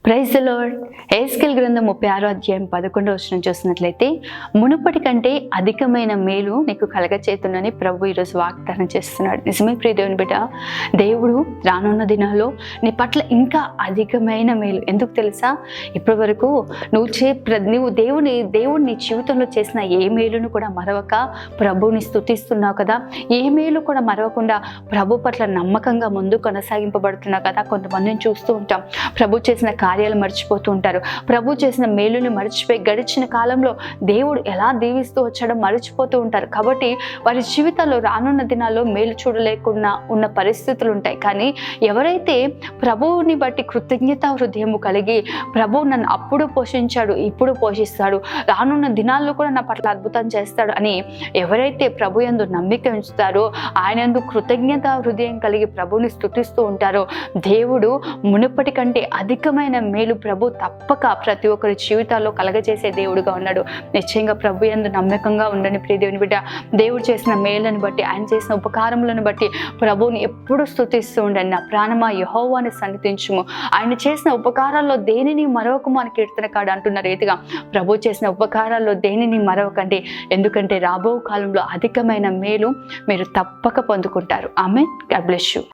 Praise the lord. హెస్కేల్ గ్రంథం 36వ అధ్యాయం 11వ వచనం చూసినట్లయితే, మునుపటి కంటే అధికమైన మేలు నీకు కలగచేతునని ప్రభు ఈరోజు వాగ్దానం చేస్తున్నాడు. నిజమే ప్రియ దేవుని బిడ్డ, దేవుడు రానున్న దినాల్లో నీ పట్ల ఇంకా అధికమైన మేలు. ఎందుకు తెలుసా? ఇప్పటి వరకు నువ్వు దేవుడు నీ జీవితంలో చేసిన ఏ మేలును కూడా మరవక ప్రభువుని స్తుతిస్తున్నావు కదా. ఏ మేలు కూడా మరవకుండా ప్రభు పట్ల నమ్మకంగా ముందు కొనసాగింపబడుతున్నావు కదా. కొంతమందిని చూస్తూ ఉంటాం, ప్రభు చేసిన కార్యాలు మర్చిపోతూ ఉంటారు. ప్రభు చేసిన మేలుని మర్చిపోయి గడిచిన కాలంలో దేవుడు ఎలా దీవిస్తూ వచ్చాడో మర్చిపోతూ ఉంటారు. కాబట్టి వారి జీవితాల్లో రానున్న దినాల్లో మేలు చూడలేకుండా ఉన్న పరిస్థితులు ఉంటాయి. కానీ ఎవరైతే ప్రభువుని బట్టి కృతజ్ఞతా హృదయము కలిగి, ప్రభువు నన్ను అప్పుడు పోషించాడు, ఇప్పుడు పోషిస్తాడు, రానున్న దినాల్లో కూడా నా పట్ల అద్భుతం చేస్తాడు అని ఎవరైతే ప్రభు యందు నమ్మిక ఉంచుతారో, ఆయన యందు కృతజ్ఞతా హృదయం కలిగి ప్రభువుని స్తుతిస్తూ ఉంటారో, దేవుడు మునుపటి కంటే అధికమైన మేలు ప్రభు తప్పక ప్రతి ఒక్కరి జీవితాల్లో కలగజేసే దేవుడుగా ఉన్నాడు. నిశ్చయంగా ప్రభు యందు నమ్మకంగా ఉండండి ప్రియ దేవుని బిడ్డ. దేవుడు చేసిన మేలను బట్టి, ఆయన చేసిన ఉపకారములను బట్టి ప్రభువుని ఎప్పుడు స్తుతిస్తూ ఉండండి. నా ప్రాణమా యెహోవాను సన్నిధించుము, ఆయన చేసిన ఉపకారాల్లో దేనిని మరొకము అని కీర్తనకాడు అంటున్న రీతిగా ప్రభు చేసిన ఉపకారాల్లో దేనిని మరొకండి. ఎందుకంటే రాబో కాలంలో అధికమైన మేలు మీరు తప్పక పొందుకుంటారు. ఆమేన్. God bless you.